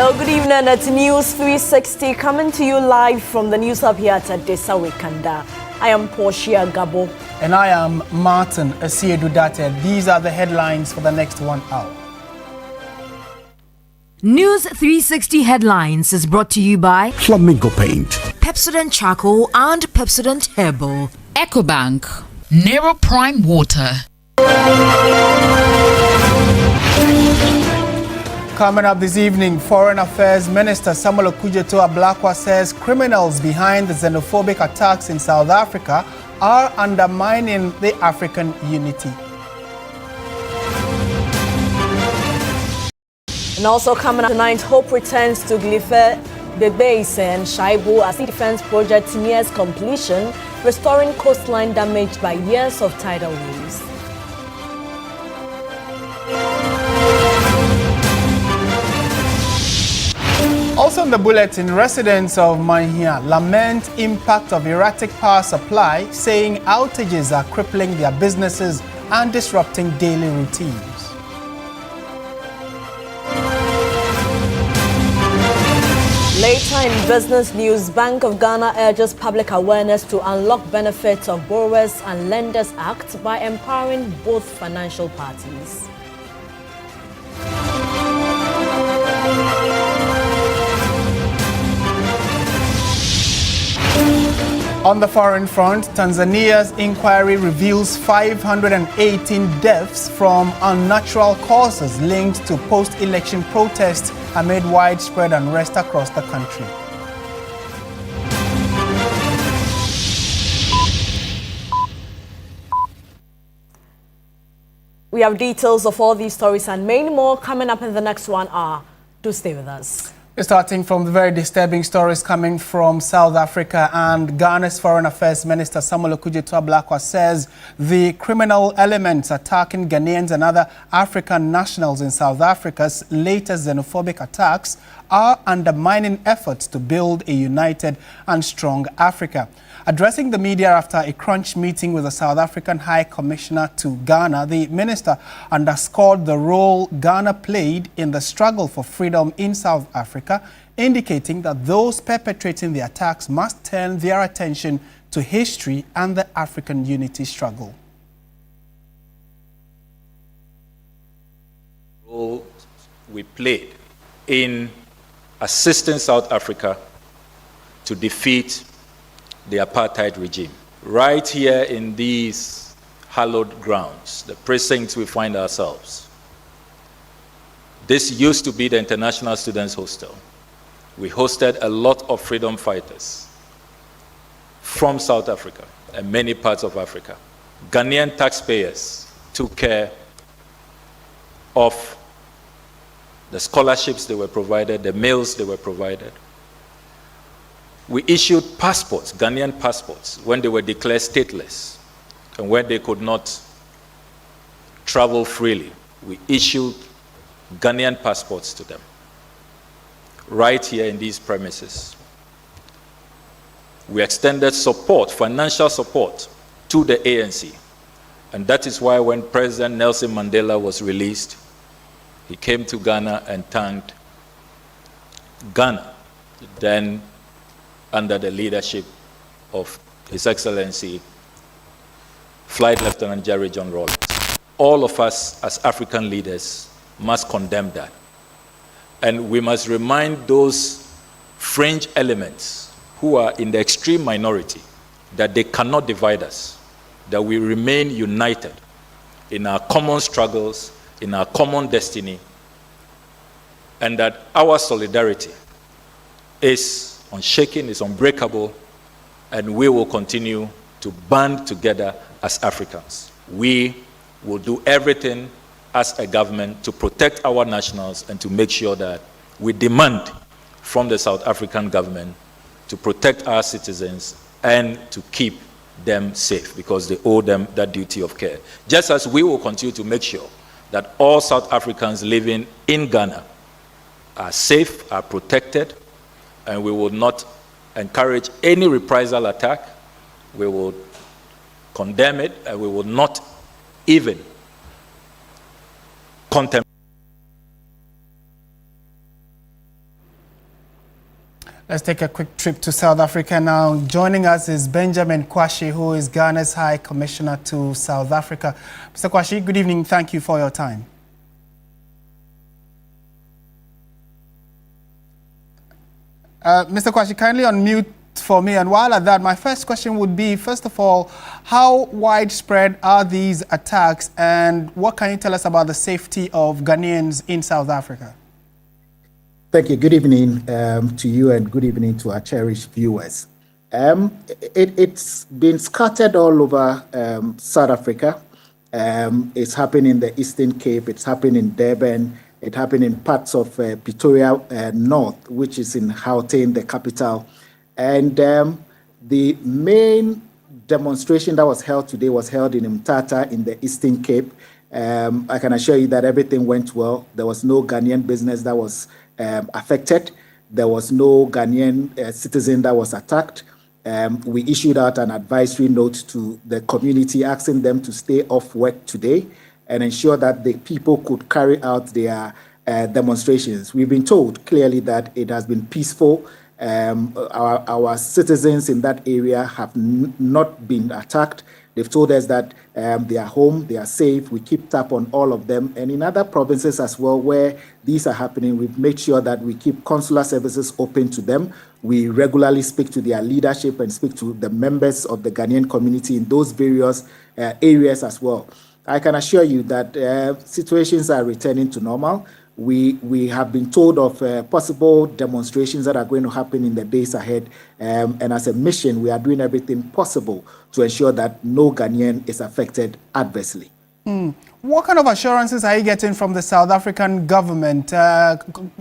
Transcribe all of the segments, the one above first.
Hello, good evening. It's News360 coming to you live from the News Hub here at Desawe Kanda. I am Portia Gabo. And I am Martin Asiedudate. These are the headlines for the next 1 hour. News360 Headlines is brought to you by Flamingo Paint, Pepsodent Charcoal and Pepsodent Herbal, EcoBank, Nero Prime Water. Coming up this evening, Foreign Affairs Minister Samuel Okudzeto-Ablakwa says criminals behind the xenophobic attacks in South Africa are undermining the African unity. And also coming up tonight, hope returns to Glife, Bebase and Shaibu as the defense project nears completion, restoring coastline damaged by years of tidal waves. Also in the bulletin, residents of Manhean lament impact of erratic power supply, saying outages are crippling their businesses and disrupting daily routines. Later in business news, Bank of Ghana urges public awareness to unlock benefits of Borrowers and Lenders Act by empowering both financial parties. On the foreign front, Tanzania's inquiry reveals 518 deaths from unnatural causes linked to post-election protests amid widespread unrest across the country. We have details of all these stories and many more coming up in the next 1 hour. Do stay with us. Starting from the very disturbing stories coming from South Africa, and Ghana's Foreign Affairs Minister Samuel Okudzeto-Ablakwa says the criminal elements attacking Ghanaians and other African nationals in South Africa's latest xenophobic attacks are undermining efforts to build a united and strong Africa. Addressing the media after a crunch meeting with the South African High Commissioner to Ghana, the minister underscored the role Ghana played in the struggle for freedom in South Africa, indicating that those perpetrating the attacks must turn their attention to history and the African unity struggle. The role we played in assisting South Africa to defeat the apartheid regime. Right here in these hallowed grounds, the precincts we find ourselves. This used to be the International Students Hostel. We hosted a lot of freedom fighters from South Africa and many parts of Africa. Ghanaian taxpayers took care of the scholarships they were provided, the meals they were provided. We issued passports, Ghanaian passports, when they were declared stateless and when they could not travel freely. We issued Ghanaian passports to them, right here in these premises. We extended support, financial support, to the ANC. And that is why when President Nelson Mandela was released, he came to Ghana and thanked Ghana, then under the leadership of His Excellency Flight Lieutenant Jerry John Rawlings. All of us as African leaders must condemn that. And we must remind those fringe elements who are in the extreme minority that they cannot divide us, that we remain united in our common struggles, in our common destiny, and that our solidarity is unshaken, is unbreakable, and we will continue to band together as Africans. We will do everything as a government to protect our nationals and to make sure that we demand from the South African government to protect our citizens and to keep them safe, because they owe them that duty of care. Just as we will continue to make sure that all South Africans living in Ghana are safe, are protected, and we will not encourage any reprisal attack. We will condemn it, and we will not even contemplate. Let's take a quick trip to South Africa now. Joining us is Benjamin Kwashi, who is Ghana's High Commissioner to South Africa. Mr. Kwashi, good evening. Thank you for your time. Mr. Kwashi, kindly unmute for me. And while at that, my first question would be, first of all, how widespread are these attacks and what can you tell us about the safety of Ghanaians in South Africa? Thank you. Good evening to you and good evening to our cherished viewers. It's been scattered all over South Africa. It's happening in the Eastern Cape. It's happening in Durban. It happened in parts of Pretoria North, which is in Gauteng, the capital. And the main demonstration that was held today was held in Mthatha in the Eastern Cape. I can assure you that everything went well. There was no Ghanaian business that was affected. There was no Ghanaian citizen that was attacked. We issued out an advisory note to the community asking them to stay off work today and ensure that the people could carry out their demonstrations. We've been told clearly that it has been peaceful. Our citizens in that area have not been attacked. They've told us that they are home, they are safe. We keep tab on all of them. And in other provinces as well where these are happening, we've made sure that we keep consular services open to them. We regularly speak to their leadership and speak to the members of the Ghanaian community in those various areas as well. I can assure you that situations are returning to normal. We have been told of possible demonstrations that are going to happen in the days ahead. And as a mission, we are doing everything possible to ensure that no Ghanaian is affected adversely. What kind of assurances are you getting from the South African government,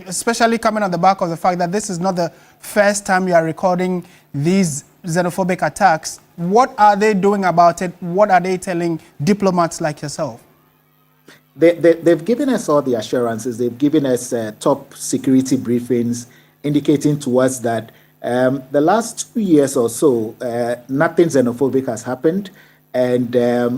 especially coming on the back of the fact that this is not the first time you are recording these xenophobic attacks? What are they doing about it? What are they telling diplomats like yourself? They've given us all the assurances. They've given us top security briefings indicating to us that the last 2 years or so, nothing xenophobic has happened. And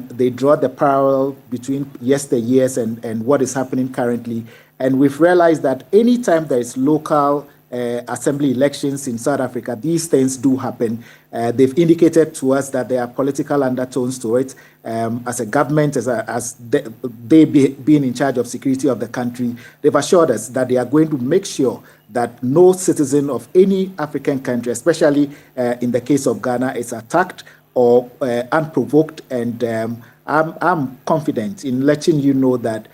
they draw the parallel between yesteryears and what is happening currently. And we've realized that anytime there is local assembly elections in South Africa, these things do happen. They've indicated to us that there are political undertones to it. As a government, as they being in charge of security of the country, they've assured us that they are going to make sure that no citizen of any African country, especially in the case of Ghana, is attacked or unprovoked. And I'm confident in letting you know that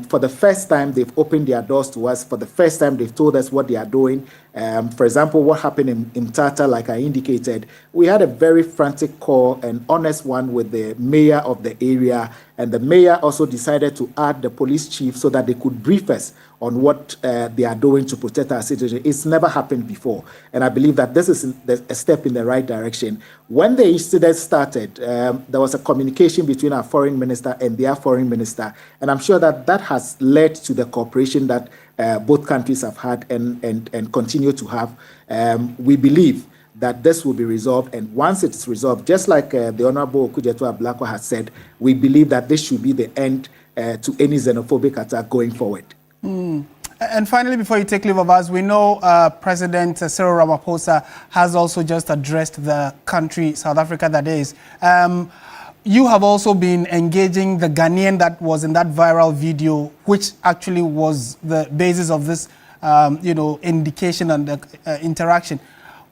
for the first time, they've opened their doors to us. For the first time, they've told us what they are doing. For example, what happened in Mthatha, like I indicated, we had a very frantic call, an honest one with the mayor of the area. And the mayor also decided to add the police chief so that they could brief us on what they are doing to protect our citizens. It's never happened before. And I believe that this is a step in the right direction. When the incident started, there was a communication between our foreign minister and their foreign minister. And I'm sure that that has led to the cooperation that both countries have had and continue to have. We believe that this will be resolved. And once it's resolved, just like the Honorable Okujeto Ablakwa has said, we believe that this should be the end to any xenophobic attack going forward. And finally, before you take leave of us, we know President Cyril Ramaphosa has also just addressed the country, South Africa that is. You have also been engaging the Ghanaian that was in that viral video, which actually was the basis of this, indication and interaction.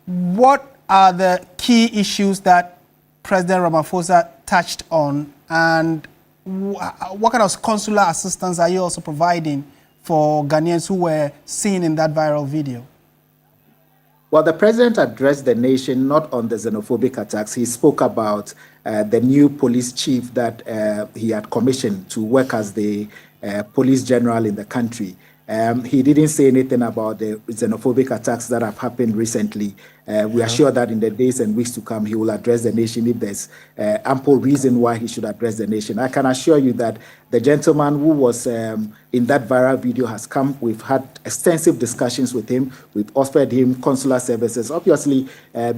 What are the key issues that President Ramaphosa touched on, and what kind of consular assistance are you also providing for Ghanaians who were seen in that viral video? Well, the president addressed the nation not on the xenophobic attacks. He spoke about the new police chief that he had commissioned to work as the police general in the country. He didn't say anything about the xenophobic attacks that have happened recently. We are sure that in the days and weeks to come, he will address the nation if there's ample reason why he should address the nation. I can assure you that the gentleman who was in that viral video has come. We've had extensive discussions with him. We've offered him consular services. Obviously,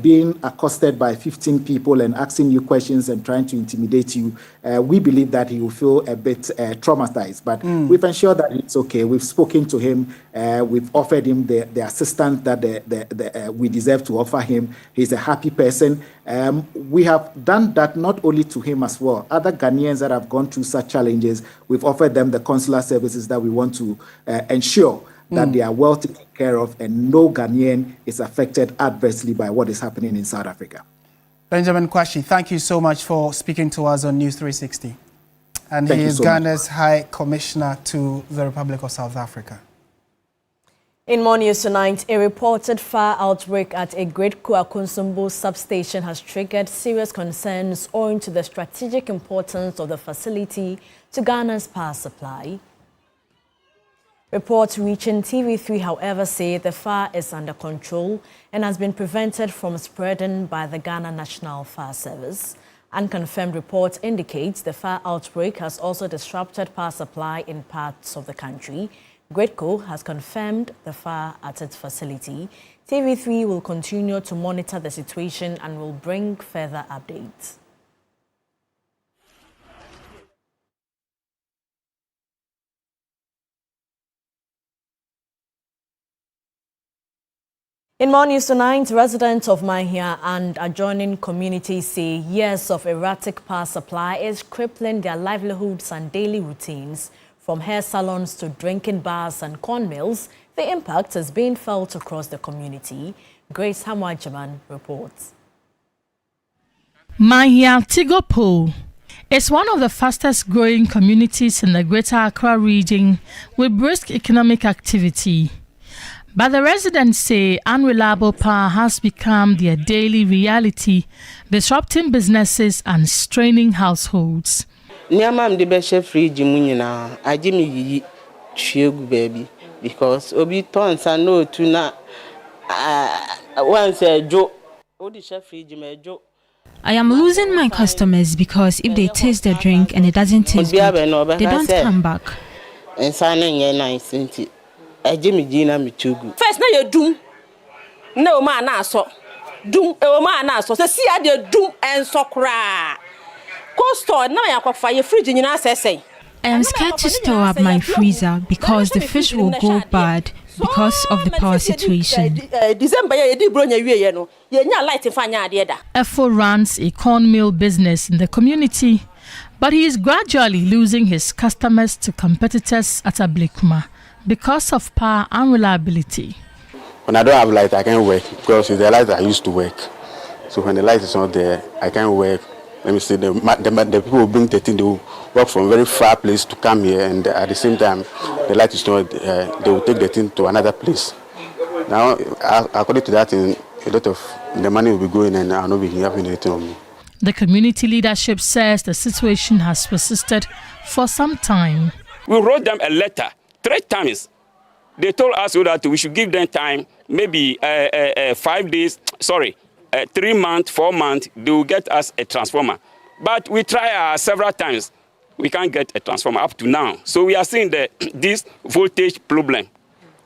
being accosted by 15 people and asking you questions and trying to intimidate you, we believe that he will feel a bit traumatized. But we've ensured that it's okay. We've spoken to him. We've offered him the assistance that we deserve to offer him. He's a happy person. We have done that not only to him as well. Other Ghanaians that have gone through such challenges, we've offered them the consular services that we want to ensure that they are well taken care of and no Ghanaian is affected adversely by what is happening in South Africa. Benjamin Kwashi, thank you so much for speaking to us on News 360. And he is Ghana's High Commissioner to the Republic of South Africa. In more news tonight, a reported fire outbreak at a GridCo Akunsumbo substation has triggered serious concerns owing to the strategic importance of the facility to Ghana's power supply. Reports reaching TV3, however, say the fire is under control and has been prevented from spreading by the Ghana National Fire Service. Unconfirmed reports indicate the fire outbreak has also disrupted power supply in parts of the country. GridCo has confirmed the fire at its facility. TV3 will continue to monitor the situation and will bring further updates. In more news tonight, residents of Manhean and adjoining communities say years of erratic power supply is crippling their livelihoods and daily routines. From hair salons to drinking bars and corn mills, the impact is being felt across the community. Grace Hamwajaman reports. Manhean Tigopo is one of the fastest growing communities in the Greater Accra region with brisk economic activity. But the residents say unreliable power has become their daily reality, disrupting businesses and straining households. Niamam de beshe fridge munyina ajimi yi chegu baby because obi tons and no tuna once a jo odi chef fridge mejo. I am losing my customers because if they taste the drink and it doesn't taste good, they don't come back. And signing ye nice inti ajimi jina michugu. First na you doom no man na so doom e man na so see ade doom en so kra. I am scared to store up my freezer because the fish will go bad because of the power situation. Efo runs a corn mill business in the community, but he is gradually losing his customers to competitors at Ablikuma because of power unreliability. When I don't have light, I can't work because it's the light I used to work. So when the light is not there, I can't work. Let me say the people who bring the thing, they will work from a very far place to come here, and at the same time, the light is not, they will take the thing to another place. Now, according to that, a lot of the money will be going and I will not be having anything on me. The community leadership says the situation has persisted for some time. We wrote them a letter 3 times. They told us that we should give them time, maybe 5 days, 3 months, 4 months, they will get us a transformer. But we try several times. We can't get a transformer up to now. So we are seeing this voltage problem.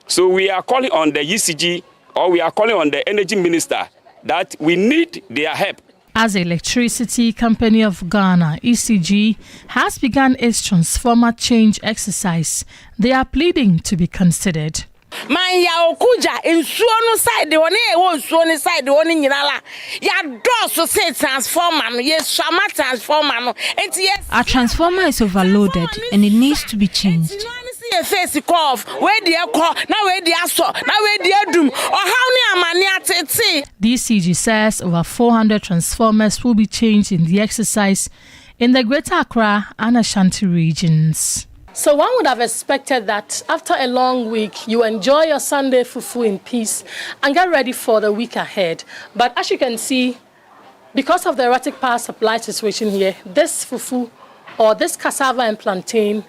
So we are calling on the ECG or we are calling on the energy minister that we need their help. As the Electricity Company of Ghana, ECG, has begun its transformer change exercise, they are pleading to be considered. Man ya okuja nsuo no side de one e wo nsuo no side one nyinala ya do say transformer no ye swama transformer no enti yes our transformer is overloaded and it needs to be changed. Face off where the call now where the aso now where the doom or how ni amani atete. DCG says over 400 transformers will be changed in the exercise in the Greater Accra and Ashanti regions. So one would have expected that after a long week, you enjoy your Sunday fufu in peace and get ready for the week ahead. But as you can see, because of the erratic power supply situation here, this fufu or this cassava and plantain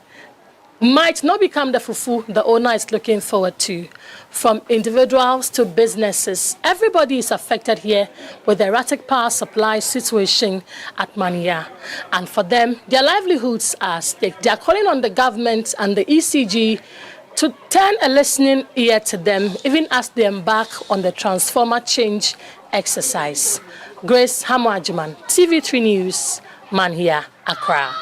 might not become the fufu the owner is looking forward to. From individuals to businesses, everybody is affected here with the erratic power supply situation at Manhean. And for them, their livelihoods are at stake. They are calling on the government and the ECG to turn a listening ear to them, even as they embark on the transformer change exercise. Grace Hamwajaman, TV3 News, Manhean, Accra.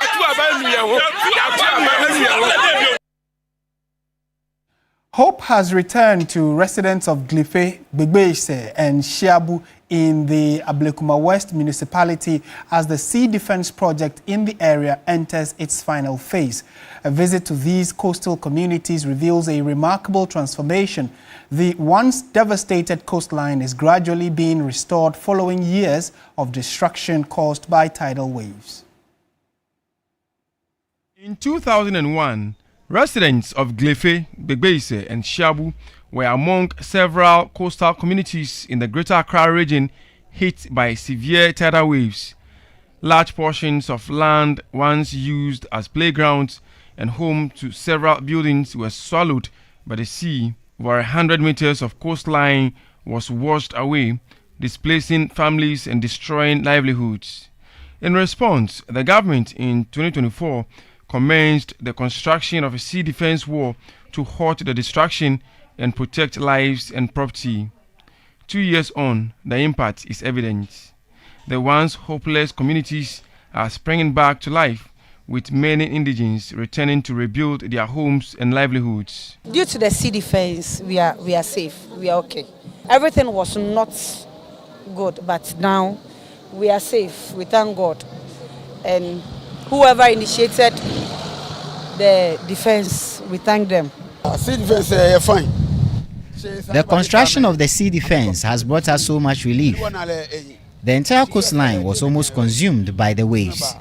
Hope has returned to residents of Glife, Begbeise and Shiabu in the Ablekuma West municipality as the sea defense project in the area enters its final phase. A visit to these coastal communities reveals a remarkable transformation. The once devastated coastline is gradually being restored following years of destruction caused by tidal waves. In 2001, residents of Glife, Begbeise and Shiabu were among several coastal communities in the Greater Accra region hit by severe tidal waves. Large portions of land once used as playgrounds and home to several buildings were swallowed by the sea. Over 100 meters of coastline was washed away, displacing families and destroying livelihoods. In response, the government in 2024 commenced the construction of a sea defense wall to halt the destruction and protect lives and property. 2 years on, the impact is evident. The once hopeless communities are springing back to life, with many indigents returning to rebuild their homes and livelihoods. Due to the sea defense, we are safe. We are okay. Everything was not good, but now we are safe. We thank God. And whoever initiated the defense, we thank them. Sea defense, fine. The construction of the sea defense has brought us so much relief. The entire coastline was almost consumed by the waves.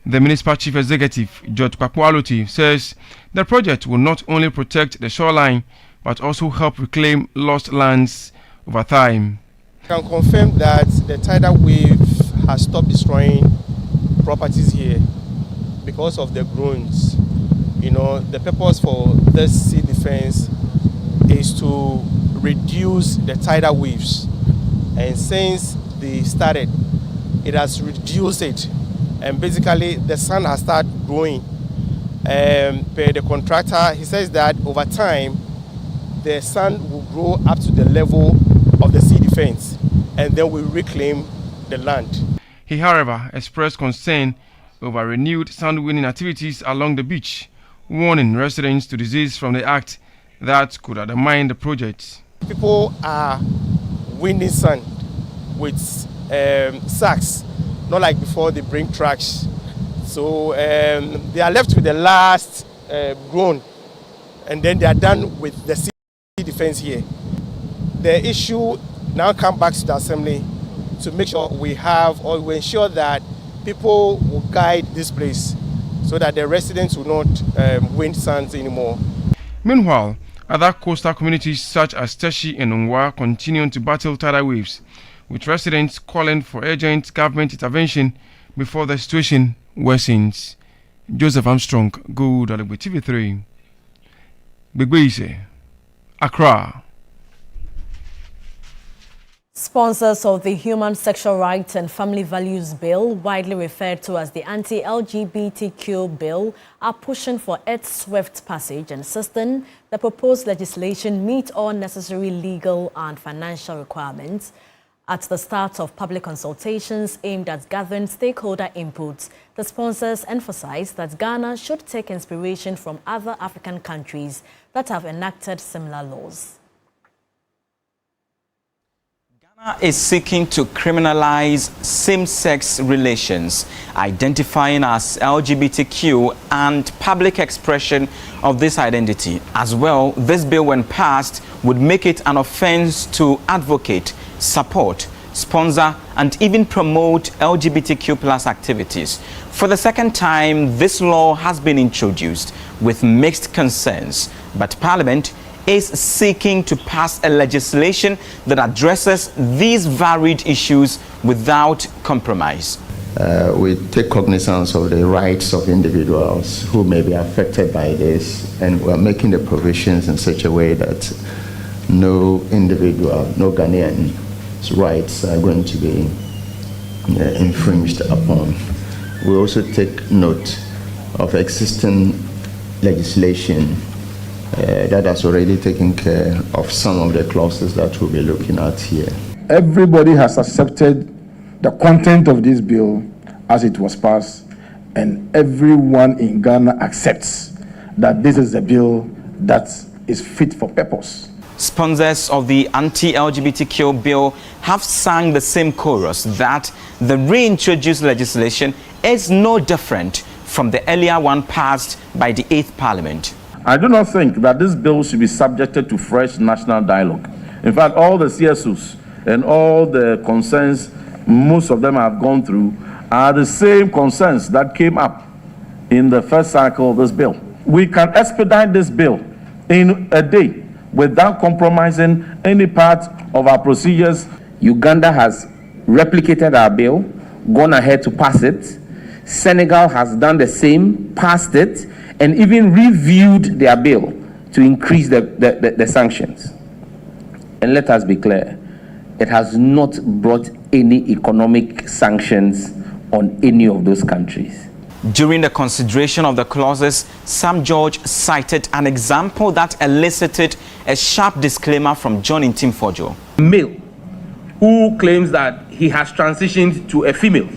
The municipal chief executive, George Papualoti, says the project will not only protect the shoreline, but also help reclaim lost lands over time. I can confirm that the tidal wave has stopped destroying properties here because of the groans. You know, the purpose for this sea defense is to reduce the tidal waves. And since they started, it has reduced it. And basically, the sand has started growing. Per the contractor, he says that over time, the sand will grow up to the level of the sea defense, and then we reclaim the land. He, however, expressed concern over renewed sand-winning activities along the beach, warning residents to desist from the act that could undermine the project. People are winning sand with sacks, not like before they bring trucks. So they are left with the last groan, and then they are done with the sea defense here. The issue now comes back to the assembly to make sure we have, or we ensure that people will guide this place so that the residents will not win sands anymore. Meanwhile, other coastal communities such as Teshi and Nwa continue to battle tidal waves, with residents calling for urgent government intervention before the situation worsens. Joseph Armstrong, Good Allegbe TV3. Begbeise, Accra. Sponsors of the Human Sexual Rights and Family Values Bill, widely referred to as the Anti-LGBTQ bill, are pushing for its swift passage and insisting the proposed legislation meet all necessary legal and financial requirements. At the start of public consultations aimed at gathering stakeholder inputs, the sponsors emphasized that Ghana should take inspiration from other African countries that have enacted similar laws. Is seeking to criminalize same-sex relations, identifying as LGBTQ and public expression of this identity. As well, this bill, when passed, would make it an offense to advocate, support, sponsor, and even promote LGBTQ+ activities. For the second time, this law has been introduced with mixed concerns, but Parliament is seeking to pass a legislation that addresses these varied issues without compromise. We take cognizance of the rights of individuals who may be affected by this, and we're making the provisions in such a way that no individual, no Ghanaian's rights are going to be infringed upon. We also take note of existing legislation that has already taken care of some of the clauses that we'll be looking at here. Everybody has accepted the content of this bill as it was passed, and everyone in Ghana accepts that this is a bill that is fit for purpose. Sponsors of the anti-LGBTQ bill have sung the same chorus that the reintroduced legislation is no different from the earlier one passed by the 8th Parliament. I do not think that this bill should be subjected to fresh national dialogue. In fact, all the CSOs and all the concerns most of them have gone through are the same concerns that came up in the first cycle of this bill. We can expedite this bill in a day without compromising any part of our procedures. Uganda has replicated our bill, gone ahead to pass it. Senegal has done the same, passed it, and even reviewed their bill to increase the sanctions. And let us be clear, it has not brought any economic sanctions on any of those countries. During the consideration of the clauses, Sam George cited an example that elicited a sharp disclaimer from John Intimfojo. Male who claims that he has transitioned to a female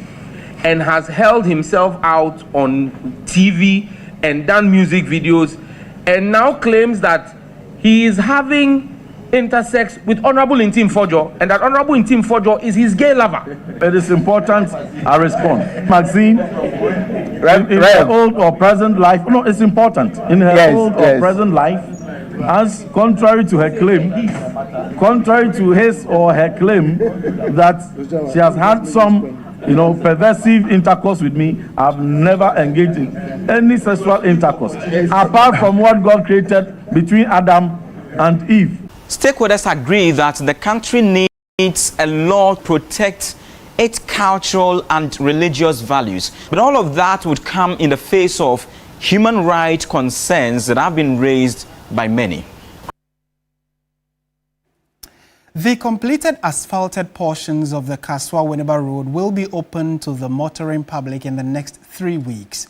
and has held himself out on TV and done music videos and now claims that he is having intersex with Honorable Intimfojo and that Honorable Intimfojo is his gay lover. It is important I respond. Maxine, in her old or present life, no, it's important. In her old or present life, as contrary to her claim, contrary to his or her claim that she has had some perversive intercourse with me, I've never engaged in any sexual intercourse apart from what God created between Adam and Eve. Stakeholders agree that the country needs a law to protect its cultural and religious values. But all of that would come in the face of human rights concerns that have been raised by many. The completed asphalted portions of the Kaswa-Winneba Road will be open to the motoring public in the next 3 weeks.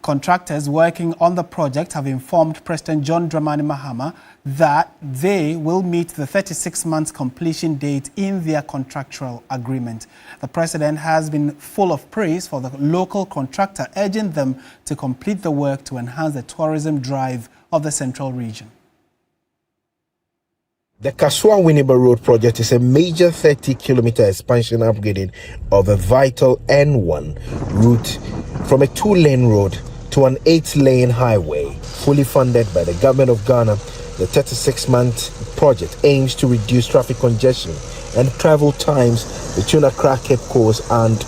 Contractors working on the project have informed President John Dramani Mahama that they will meet the 36-month completion date in their contractual agreement. The president has been full of praise for the local contractor, urging them to complete the work to enhance the tourism drive of the central region. The Kaswa-Winneba Road project is a major 30-kilometer expansion upgrading of a vital N1 route from a 2-lane road to an 8-lane highway. Fully funded by the government of Ghana, the 36-month project aims to reduce traffic congestion and travel times between Accra, Cape Coast and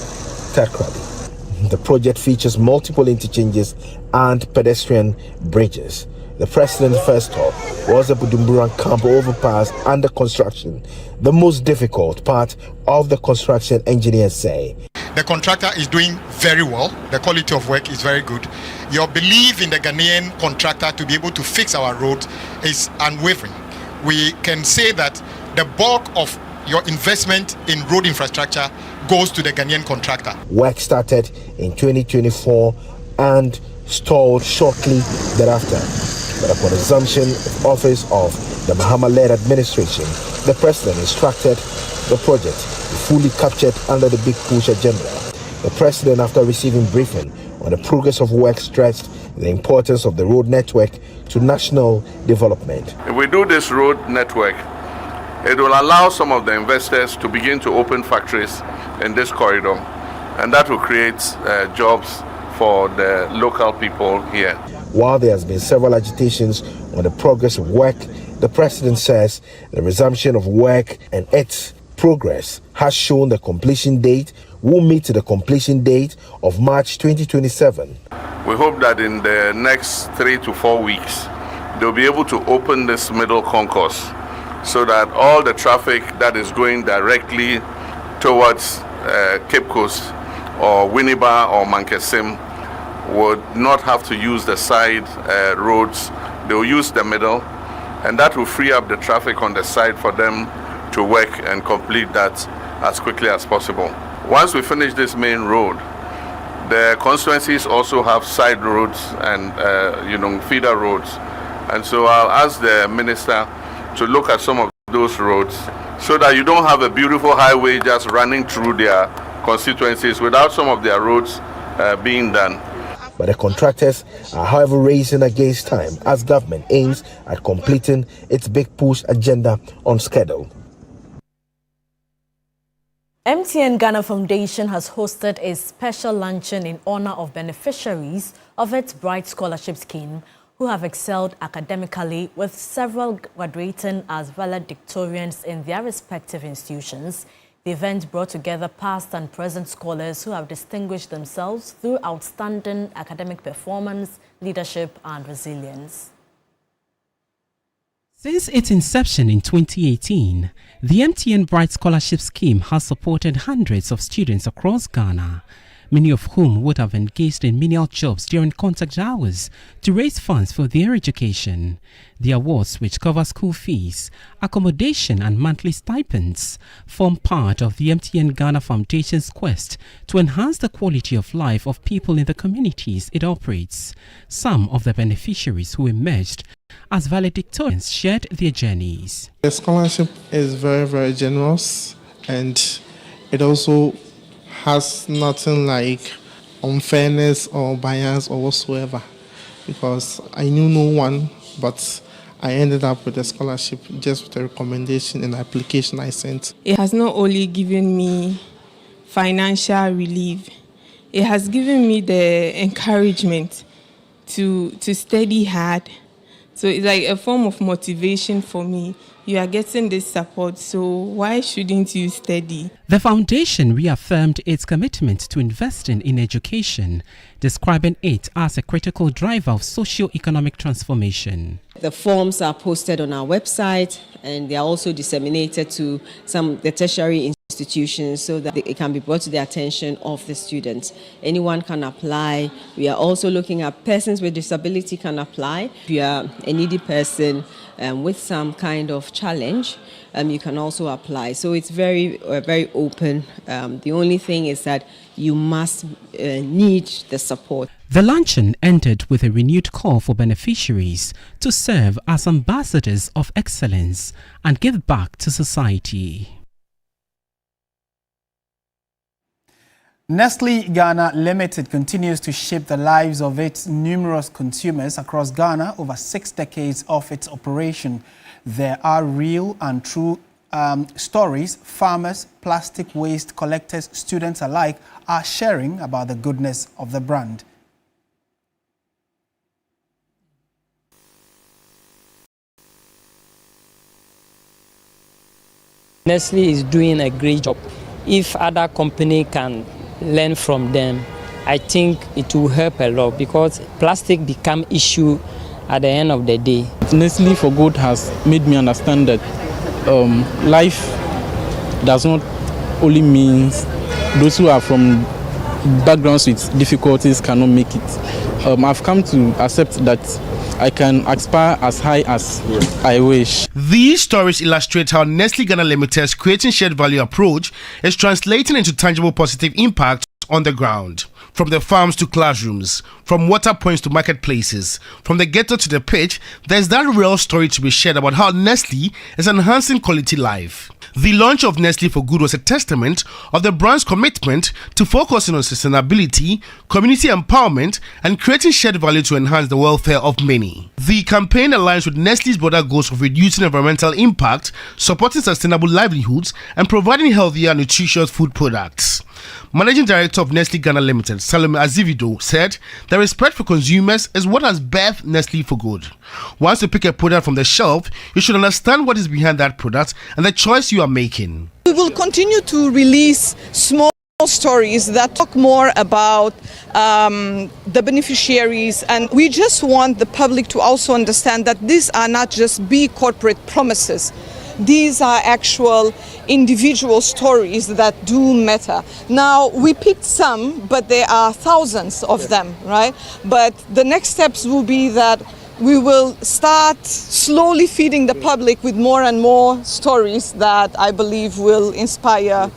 Takoradi. The project features multiple interchanges and pedestrian bridges. The president's first stop was the Budumburan Camp overpass under construction, the most difficult part of the construction, engineers say. The contractor is doing very well. The quality of work is very good. Your belief in the Ghanaian contractor to be able to fix our roads is unwavering. We can say that the bulk of your investment in road infrastructure goes to the Ghanaian contractor. Work started in 2024 and stalled shortly thereafter. But upon assumption of office of the Mahama-led administration, the president instructed the project be fully captured under the Big Push agenda. The president, after receiving briefing on the progress of work, stressed the importance of the road network to national development. If we do this road network, it will allow some of the investors to begin to open factories in this corridor, and that will create jobs for the local people here. While there has been several agitations on the progress of work, the president says the resumption of work and its progress has shown the completion date will meet the completion date of March 2027. We hope that in the next 3 to 4 weeks, they'll be able to open this middle concourse so that all the traffic that is going directly towards Cape Coast or Winneba or Mankesim would not have to use the side roads. They'll use the middle, and that will free up the traffic on the side for them to work and complete that as quickly as possible. Once we finish this main road, the constituencies also have side roads and feeder roads, and so I'll ask the minister to look at some of those roads so that you don't have a beautiful highway just running through their constituencies without some of their roads being done. But the contractors are, however, racing against time as government aims at completing its big push agenda on schedule. MTN Ghana Foundation has hosted a special luncheon in honor of beneficiaries of its Bright Scholarship Scheme who have excelled academically, with several graduating as valedictorians in their respective institutions. The event brought together past and present scholars who have distinguished themselves through outstanding academic performance, leadership and resilience. Since its inception in 2018, the MTN Bright Scholarship Scheme has supported hundreds of students across Ghana, many of whom would have engaged in menial jobs during contact hours to raise funds for their education. The awards, which cover school fees, accommodation and monthly stipends, form part of the MTN Ghana Foundation's quest to enhance the quality of life of people in the communities it operates. Some of the beneficiaries who emerged as valedictorians shared their journeys. The scholarship is very, very generous, and it also has nothing like unfairness or bias or whatsoever, because I knew no one, but I ended up with a scholarship just with a recommendation and application I sent. It has not only given me financial relief, it has given me the encouragement to study hard. So it's like a form of motivation for me. You are getting this support, so why shouldn't you study? The foundation reaffirmed its commitment to investing in education, describing it as a critical driver of socio-economic transformation. The forms are posted on our website, and they are also disseminated to the tertiary institutions so that it can be brought to the attention of the students. Anyone can apply. We are also looking at persons with disability can apply. If you are a needy person with some kind of challenge, you can also apply. So it's very open. The only thing is that you must need the support. The luncheon ended with a renewed call for beneficiaries to serve as ambassadors of excellence and give back to society. Nestle Ghana Limited continues to shape the lives of its numerous consumers across Ghana over 6 decades of its operation. There are real and true stories farmers, plastic waste collectors, students alike are sharing about the goodness of the brand. Nestle is doing a great job. If other company can learn from them, I think it will help a lot, because plastic become issue at the end of the day. Nestle for Good has made me understand that life does not only mean those who are from backgrounds with difficulties cannot make it. I've come to accept that I can aspire as high as I wish. These stories illustrate how Nestle Ghana Limited's creating shared value approach is translating into tangible positive impact on the ground. From the farms to classrooms, from water points to marketplaces, from the ghetto to the pitch, there's that real story to be shared about how Nestle is enhancing quality life. The launch of Nestle for Good was a testament of the brand's commitment to focusing on sustainability, community empowerment, and creating shared value to enhance the welfare of many. The campaign aligns with Nestle's broader goals of reducing environmental impact, supporting sustainable livelihoods, and providing healthier, nutritious food products. Managing Director of Nestle Ghana Limited, Salome Azivido, said the respect for consumers is what has birthed Nestle for Good. Once you pick a product from the shelf, you should understand what is behind that product and the choice you are making. We will continue to release small stories that talk more about the beneficiaries, and we just want the public to also understand that these are not just big corporate promises. These are actual individual stories that do matter. Now, we picked some, but there are thousands of them, right? But the next steps will be that we will start slowly feeding the public with more and more stories that I believe will inspire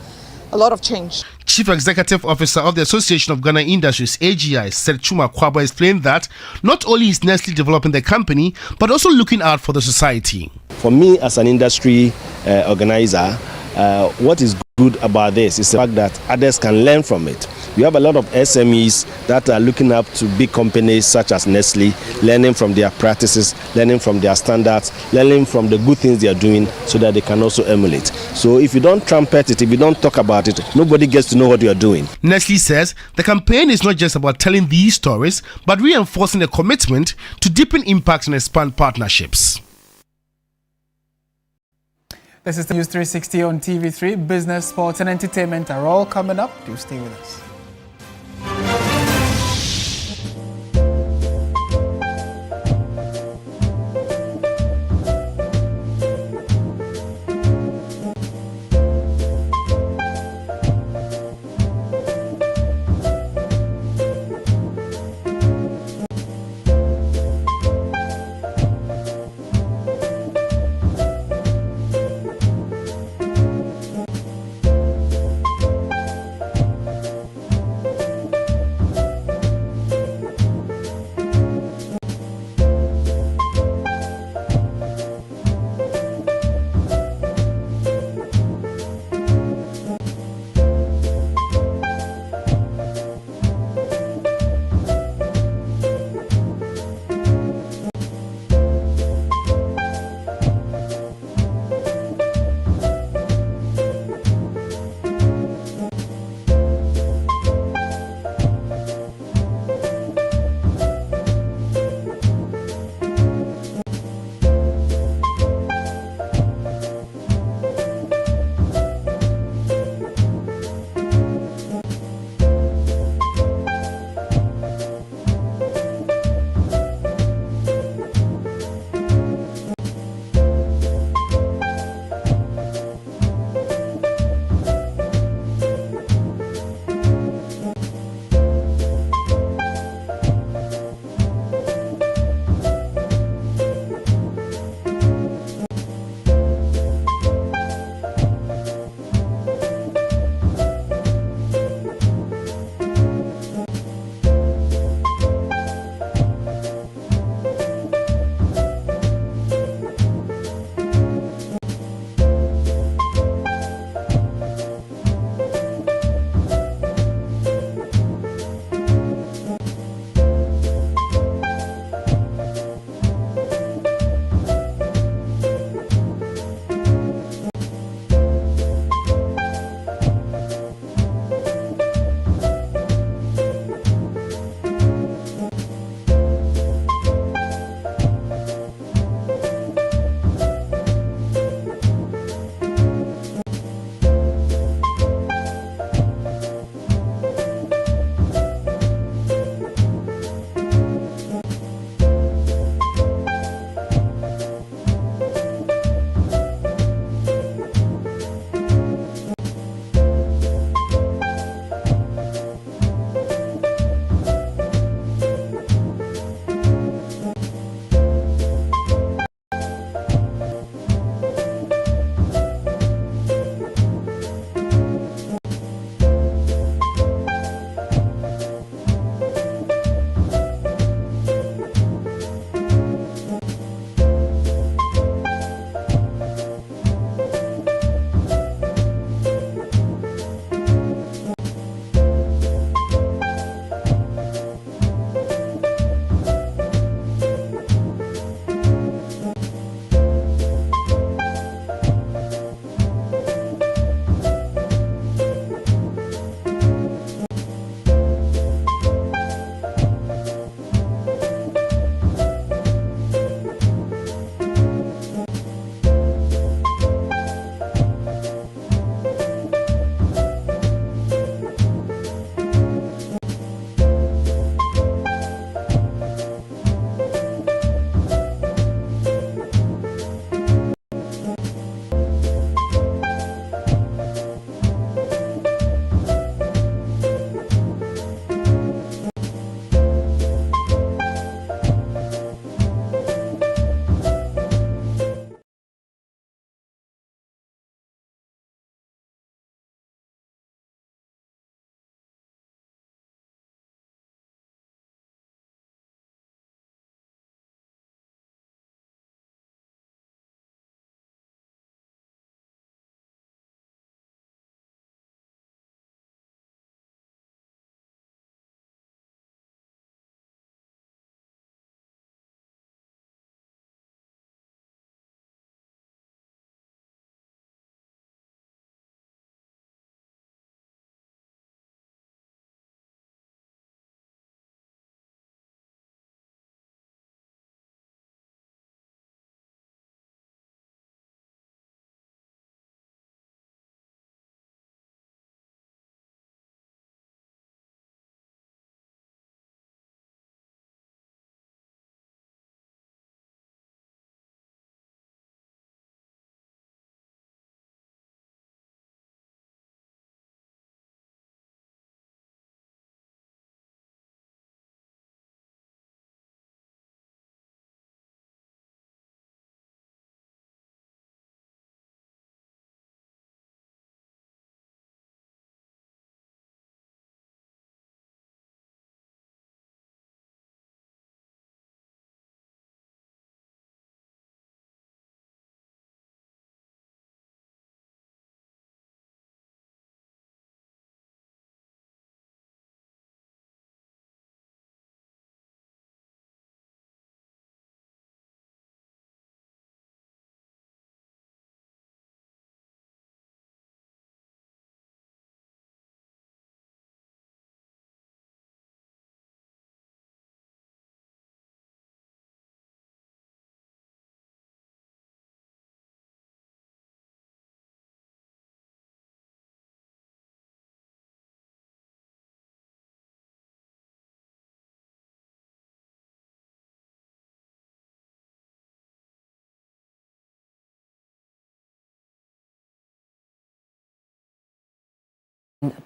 a lot of change. Chief Executive Officer of the Association of Ghana Industries, AGI, said Chuma Kwaba explained that not only is Nestle developing the company, but also looking out for the society. For me as an industry organizer, what is good about this is the fact that others can learn from it. We have a lot of SMEs that are looking up to big companies such as Nestle, learning from their practices, learning from their standards, learning from the good things they are doing so that they can also emulate. So if you don't trumpet it, if you don't talk about it, nobody gets to know what you are doing. Nestle says the campaign is not just about telling these stories, but reinforcing a commitment to deepen impact and expand partnerships. This is the News 360 on TV3. Business, sports, and entertainment are all coming up. Do stay with us.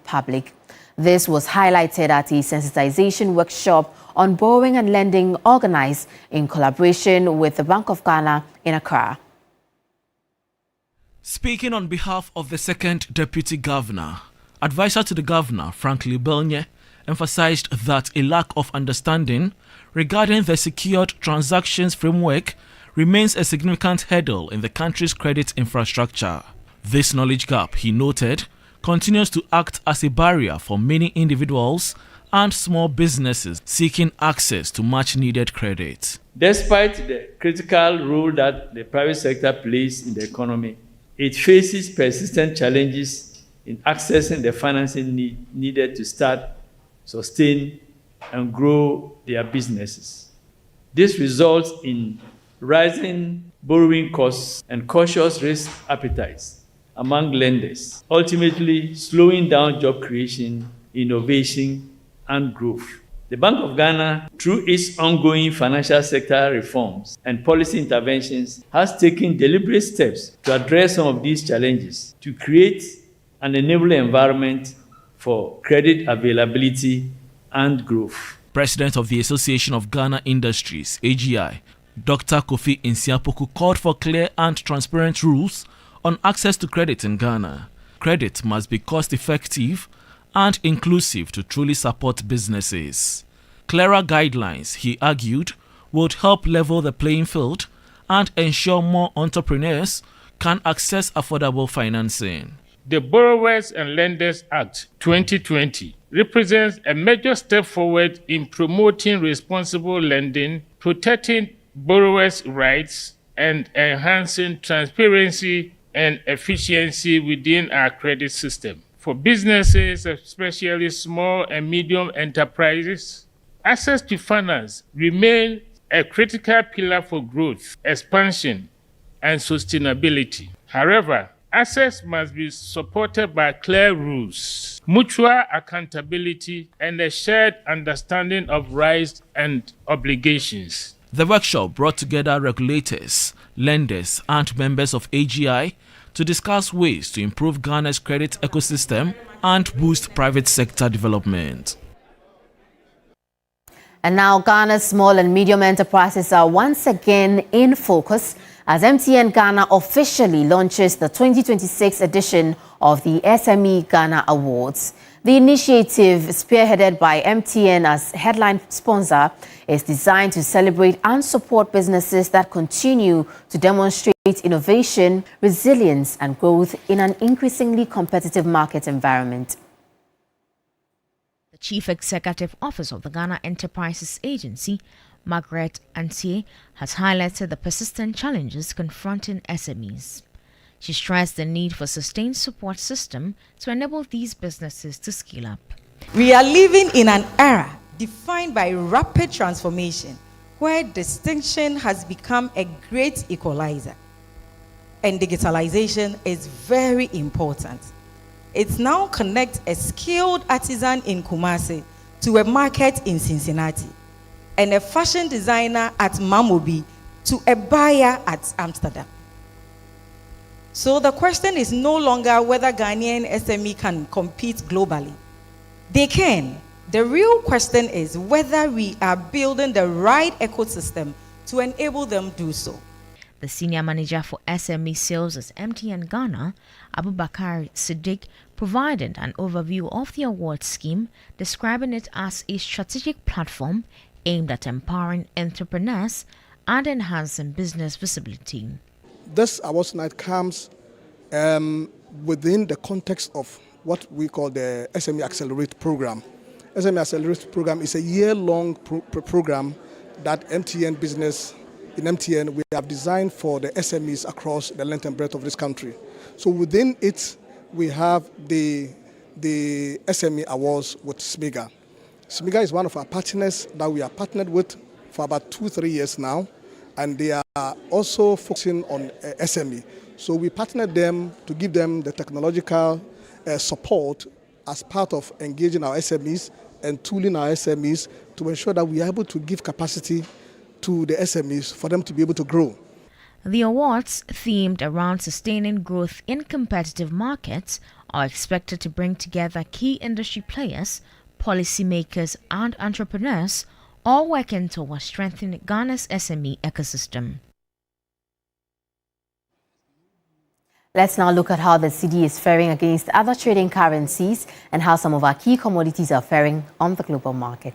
public. This was highlighted at a sensitization workshop on borrowing and lending organized in collaboration with the Bank of Ghana in Accra. Speaking on behalf of the second Deputy Governor, Advisor to the Governor, Frank Libelnie, emphasized that a lack of understanding regarding the secured transactions framework remains a significant hurdle in the country's credit infrastructure. This knowledge gap, he noted, continues to act as a barrier for many individuals and small businesses seeking access to much-needed credit. Despite the critical role that the private sector plays in the economy, it faces persistent challenges in accessing the financing needed to start, sustain, and grow their businesses. This results in rising borrowing costs and cautious risk appetites among lenders, ultimately slowing down job creation, innovation, and growth. The Bank of Ghana, through its ongoing financial sector reforms and policy interventions, has taken deliberate steps to address some of these challenges to create an enabling environment for credit availability and growth. President of the Association of Ghana Industries, AGI, Dr. Kofi Nsiapoku, called for clear and transparent rules on access to credit in Ghana. Credit must be cost-effective and inclusive to truly support businesses. Clearer guidelines, he argued, would help level the playing field and ensure more entrepreneurs can access affordable financing. The Borrowers and Lenders Act 2020 represents a major step forward in promoting responsible lending, protecting borrowers' rights, and enhancing transparency and efficiency within our credit system. For businesses, especially small and medium enterprises, access to finance remains a critical pillar for growth, expansion, and sustainability. However, access must be supported by clear rules, mutual accountability, and a shared understanding of rights and obligations. The workshop brought together regulators, lenders, and members of AGI to discuss ways to improve Ghana's credit ecosystem and boost private sector development. And now Ghana's small and medium enterprises are once again in focus as MTN Ghana officially launches the 2026 edition of the SME Ghana Awards. The initiative, spearheaded by MTN as headline sponsor, is designed to celebrate and support businesses that continue to demonstrate innovation, resilience, and growth in an increasingly competitive market environment. The Chief Executive Officer of the Ghana Enterprises Agency, Margaret Antie, has highlighted the persistent challenges confronting SMEs. She stressed the need for a sustained support system to enable these businesses to scale up. We are living in an era defined by rapid transformation, where distinction has become a great equalizer. And digitalization is very important. It now connects a skilled artisan in Kumasi to a market in Cincinnati, and a fashion designer at Mamobi to a buyer at Amsterdam. So the question is no longer whether Ghanaian SME can compete globally. They can. The real question is whether we are building the right ecosystem to enable them to do so. The Senior Manager for SME Sales at MTN Ghana, Abubakar Siddiq, provided an overview of the award scheme, describing it as a strategic platform aimed at empowering entrepreneurs and enhancing business visibility. This awards night comes within the context of what we call the SME Accelerate program. SME Accelerate program is a year-long program that MTN business, in MTN, we have designed for the SMEs across the length and breadth of this country. So within it, we have the SME Awards with SMIGA. SMIGA is one of our partners that we are partnered with for about 2-3 years now, and they are also focusing on SME. So we partnered them to give them the technological support as part of engaging our SMEs and tooling our SMEs to ensure that we are able to give capacity to the SMEs for them to be able to grow. The awards, themed around sustaining growth in competitive markets, are expected to bring together key industry players, policymakers, and entrepreneurs, all working towards strengthening Ghana's SME ecosystem. Let's now look at how the cedi is faring against other trading currencies and how some of our key commodities are faring on the global market.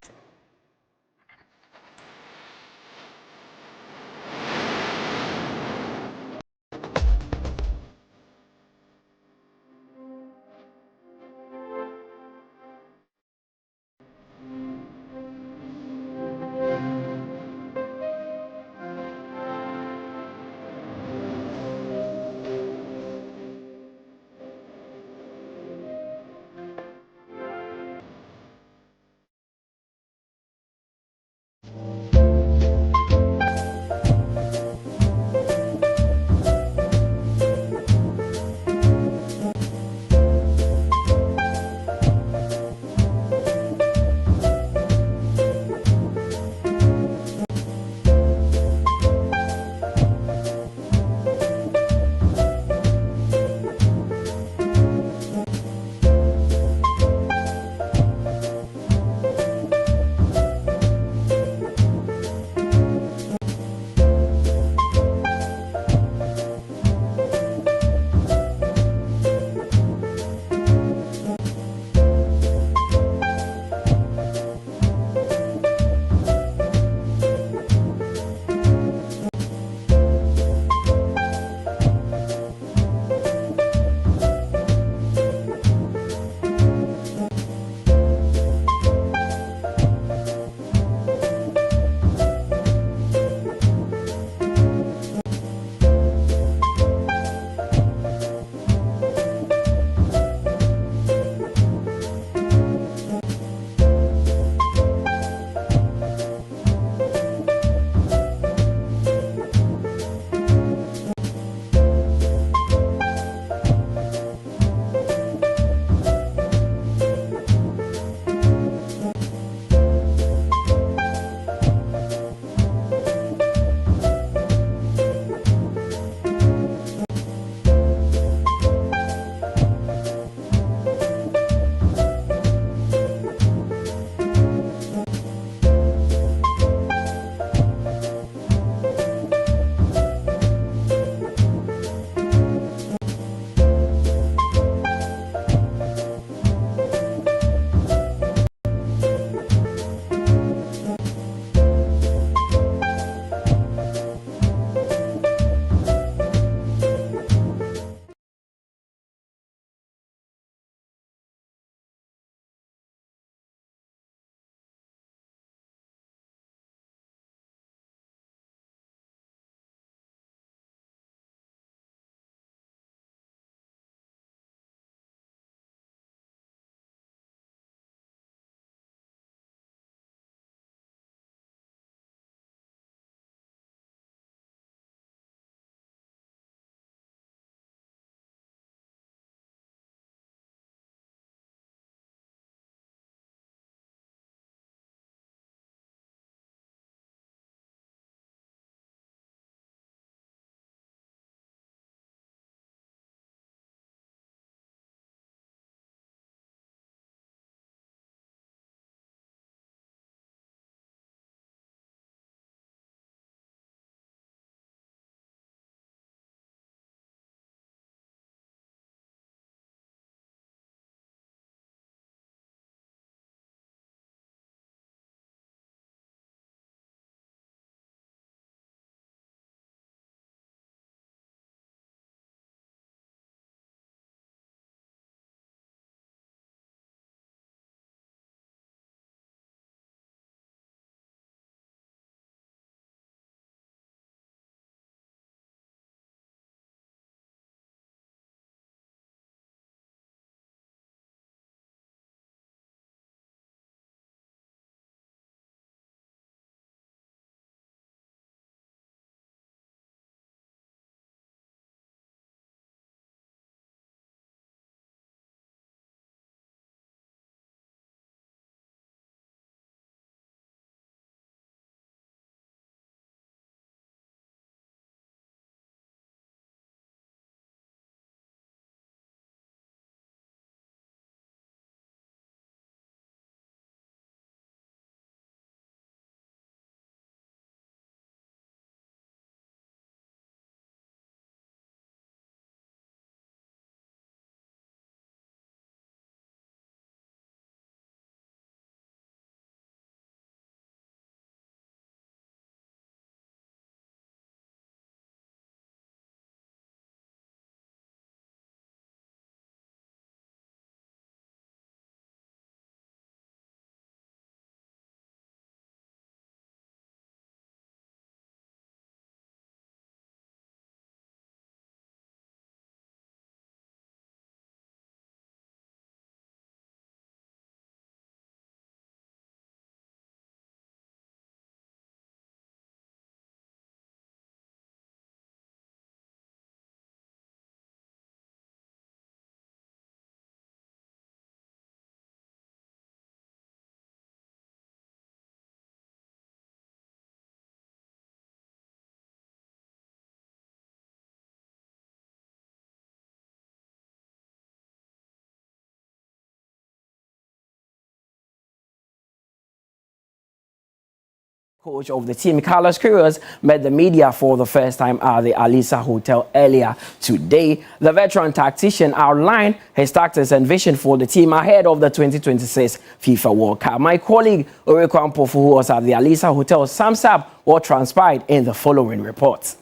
Coach of the team, Carlos Queiroz, met the media for the first time at the Alisa Hotel earlier today. The veteran tactician outlined his tactics and vision for the team ahead of the 2026 FIFA World Cup. My colleague Orekwan Pofu, who was at the Alisa Hotel, sums up what transpired in the following report.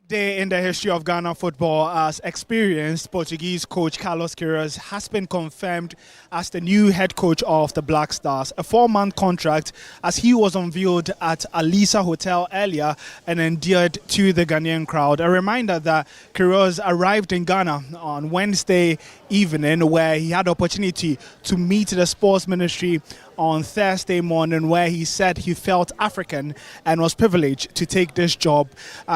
Day in the history of Ghana football as experienced Portuguese coach Carlos Queiroz has been confirmed as the new head coach of the Black Stars. A 4-month contract as he was unveiled at Alisa Hotel earlier and endeared to the Ghanaian crowd. A reminder that Queiroz arrived in Ghana on Wednesday evening, where he had the opportunity to meet the sports ministry on Thursday morning, where he said he felt African and was privileged to take this job.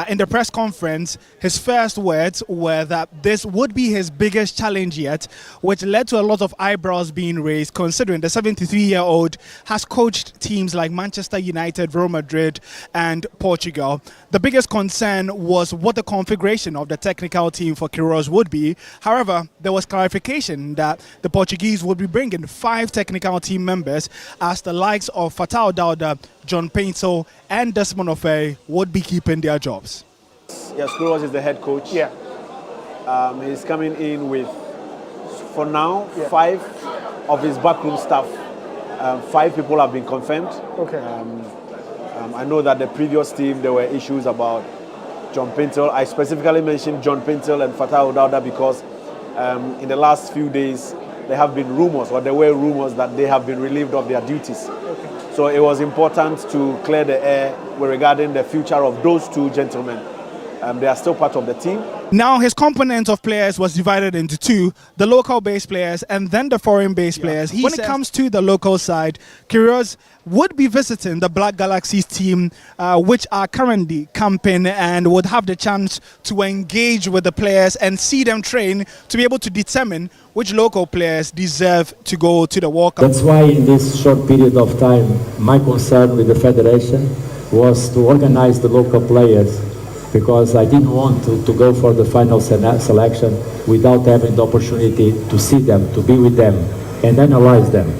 In the press conference, his first words were that this would be his biggest challenge yet, which led to a lot of eyebrows being raised, considering the 73-year-old has coached teams like Manchester United, Real Madrid, and Portugal. The biggest concern was what the configuration of the technical team for Queiroz would be. However, there was clarification that the Portuguese would be bringing 5 technical team members, as the likes of Fatau Dauda, John Painter, and Desmond Ofei would be keeping their jobs. Yes, Queiroz is the head coach. Yeah. He's coming in with, for now, 5 of his backroom staff. 5 people have been confirmed. Okay. I know that the previous team, there were issues about John Painter. I specifically mentioned John Painter and Fatau Dauda because in the last few days, there have been rumors, or there were rumors that they have been relieved of their duties. Okay. So it was important to clear the air regarding the future of those 2 gentlemen. They are still part of the team. Now his component of players was divided into 2, the local-based players and then the foreign-based players. When it comes to the local side, Queiroz would be visiting the Black Galaxies team, which are currently camping, and would have the chance to engage with the players and see them train to be able to determine which local players deserve to go to the World Cup. That's why in this short period of time, my concern with the Federation was to organize the local players, because I didn't want to go for the final selection without having the opportunity to see them, to be with them, and analyze them.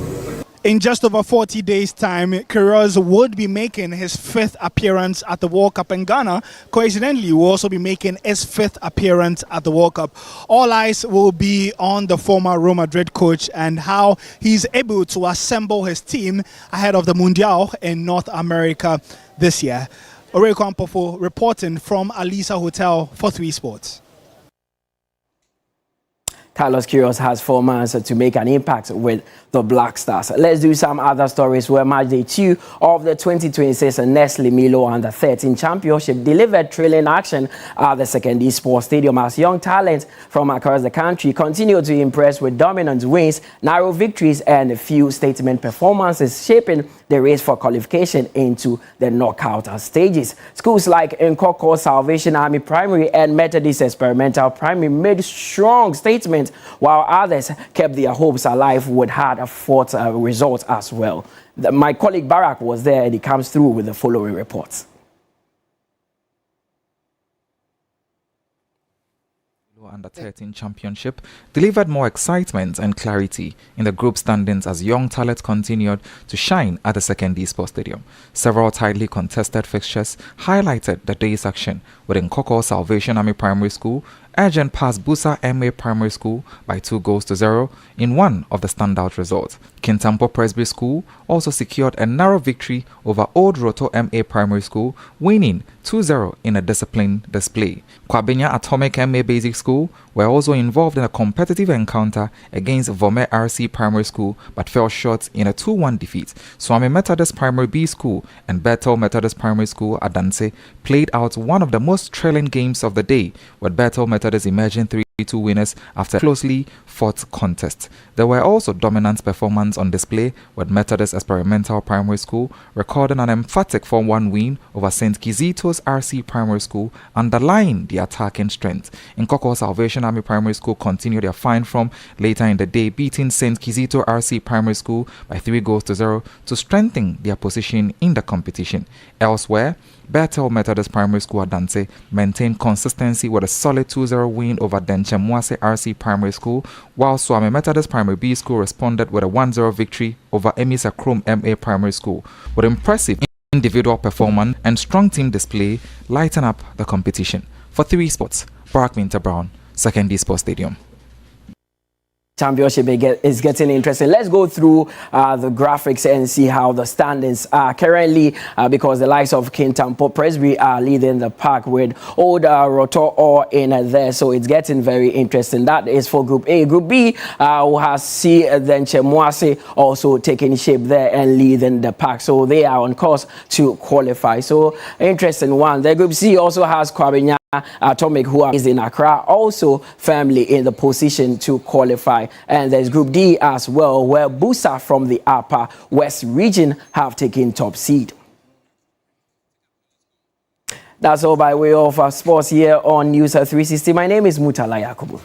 In just over 40 days' time, Queiroz would be making his 5th appearance at the World Cup, in Ghana. Coincidentally, will also be making his 5th appearance at the World Cup. All eyes will be on the former Real Madrid coach and how he's able to assemble his team ahead of the Mundial in North America this year. Orekwan Pofu reporting from Alisa Hotel for 3 Sports. Carlos Queiroz has 4 months to make an impact with the Black Stars. Let's do some other stories where match day 2 of the 2026 Nestle Milo Under-13 Championship delivered thrilling action at the Second Sports Stadium as young talents from across the country continue to impress with dominant wins, narrow victories, and a few statement performances, shaping the race for qualification into the knockout stages. Schools like Nkoko Salvation Army Primary and Methodist Experimental Primary made strong statements, while others kept their hopes alive with hard-fought results as well. My colleague Barack was there, and he comes through with the following reports. Under-13 Championship delivered more excitement and clarity in the group standings as young talent continued to shine at the Second Sports Stadium. Several tightly contested fixtures highlighted the day's action, with Nkoko Salvation Army Primary School urgent past Busa MA Primary School by 2-0 in one of the standout results. Kintampo Presby School also secured a narrow victory over Old Roto MA Primary School, winning 2-0 in a disciplined display. Kwabenya Atomic MA Basic School were also involved in a competitive encounter against Vome RC Primary School but fell short in a 2-1 defeat. Swami Methodist Primary B School and Bethel Methodist Primary School Adanse played out one of the most thrilling games of the day, with Bethel Methodist emerging 3-2 winners after a closely fought contest. There were also dominant performances on display, with Methodist Experimental Primary School recording an emphatic 4-1 win over St. Kizito's RC Primary School, underlying the attacking strength. Nkoko Salvation Army Primary School continued their fine form later in the day, beating St. Kizito RC Primary School by 3-0 to strengthen their position in the competition. Elsewhere, Bethel Methodist Primary School Adanse maintained consistency with a solid 2-0 win over Den Nchemwase RC Primary School, while Swami Methodist Primary B School responded with a 1-0 victory over Emisa Krom MA Primary School, with impressive individual performance and strong team display lighting up the competition. For 3 Sports, Barack Minter Brown, Secondary Sports Stadium. Championship is getting interesting. Let's go through the graphics and see how the standings are currently, because the likes of Kintampo Presby are leading the pack with Old Roto all in there, so it's getting very interesting. That is for Group A. Group B, who has C then Chemwase also taking shape there and leading the pack, so they are on course to qualify. So interesting one. The Group C also has Kwabinya Atomic, who is in Accra, also firmly in the position to qualify. And there's Group D as well, where Busa from the Upper West region have taken top seed. That's all by way of sports here on News 360. My name is Mutala Yakubu.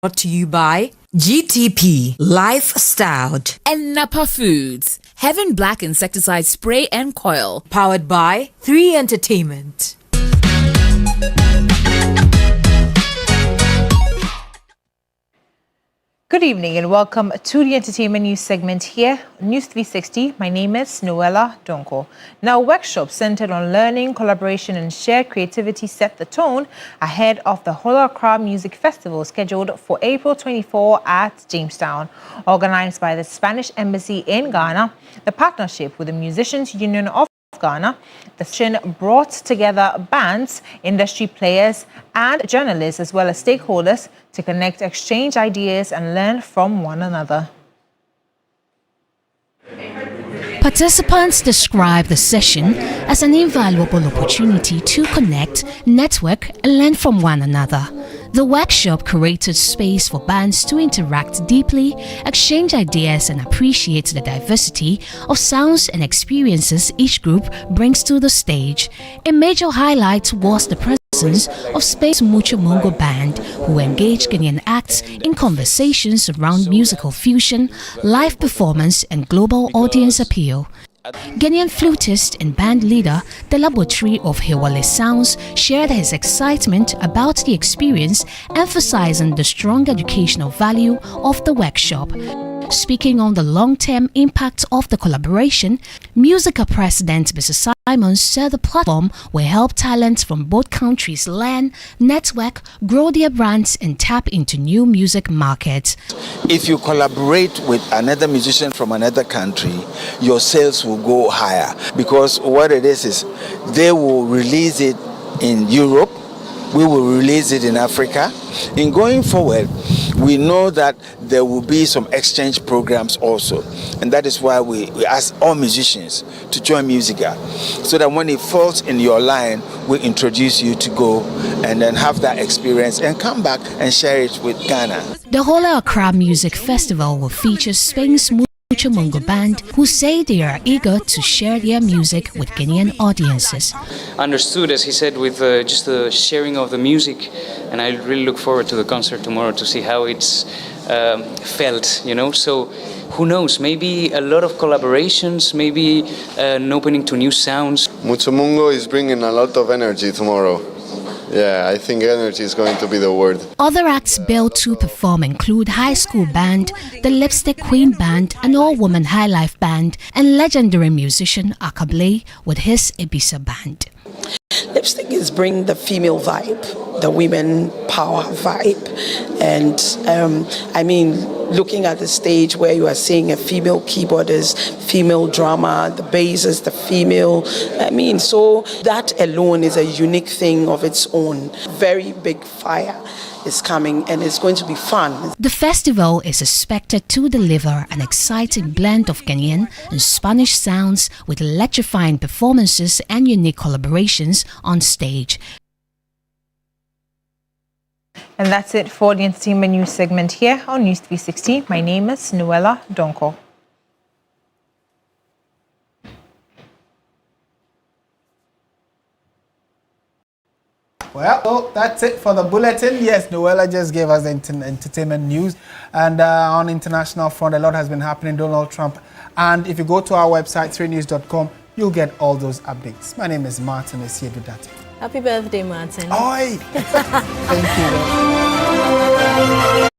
Brought to you by GTP Lifestyle and Napa Foods. Heaven Black Insecticide Spray and Coil. Powered by 3 Entertainment. Good evening and welcome to the entertainment news segment here on News 360. My name is Noella Donko. Now, a workshop centered on learning, collaboration and shared creativity set the tone ahead of the Hola Accra Music Festival scheduled for April 24 at Jamestown. Organized by the Spanish Embassy in Ghana, the partnership with the Musicians Union of Ghana, the session brought together bands, industry players and journalists as well as stakeholders to connect, exchange ideas and learn from one another. Participants describe the session as an invaluable opportunity to connect, network and learn from one another. The workshop created space for bands to interact deeply, exchange ideas and appreciate the diversity of sounds and experiences each group brings to the stage. A major highlight was the presence of Spain's Mucho Mongo Band, who engaged Ghanaian acts in conversations around musical fusion, live performance and global audience appeal. Ghanaian flutist and band leader the laboratory of Hewale Sounds shared his excitement about the experience, emphasizing the strong educational value of the workshop. Speaking on the long-term impact of the collaboration, Musica President Mr. Simon said the platform will help talents from both countries learn, network, grow their brands and tap into new music markets. If you collaborate with another musician from another country, your sales will go higher, because what it is they will release it in Europe, we will release it in Africa. In going forward, we know that there will be some exchange programs also, and that is why we ask all musicians to join Musica, so that when it falls in your line, we introduce you to go and then have that experience and come back and share it with Ghana. The Hola Accra Music Festival will feature Spain's Mucho Mongo Band, who say they are eager to share their music with Ghanaian audiences. Understood, as he said, with just the sharing of the music, and I really look forward to the concert tomorrow to see how it's felt, you know. So who knows, maybe a lot of collaborations, maybe an opening to new sounds. Mucho Mongo is bringing a lot of energy tomorrow. Yeah, I think energy is going to be the word. Other acts billed to perform include High School Band, the Lipstick Queen Band, an all-woman high life band, and legendary musician Akable with his Ibiza Band. Lipstick is bringing the female vibe, the women power vibe, and I mean, looking at the stage where you are seeing a female keyboardist, female drummer, the bass is the female. I mean, so that alone is a unique thing of its own. Very big fire is coming and it's going to be fun. The festival is expected to deliver an exciting blend of Ghanaian and Spanish sounds with electrifying performances and unique collaborations on stage. And that's it for the entertainment news segment here on News 360. My name is Noella Donko. Well, so that's it for the bulletin. Yes, Noella just gave us the entertainment news. And on international front, a lot has been happening. Donald Trump. And if you go to our website, 3news.com, you'll get all those updates. My name is Martin Esiedudati. Happy birthday, Martin. Oi! Thank you.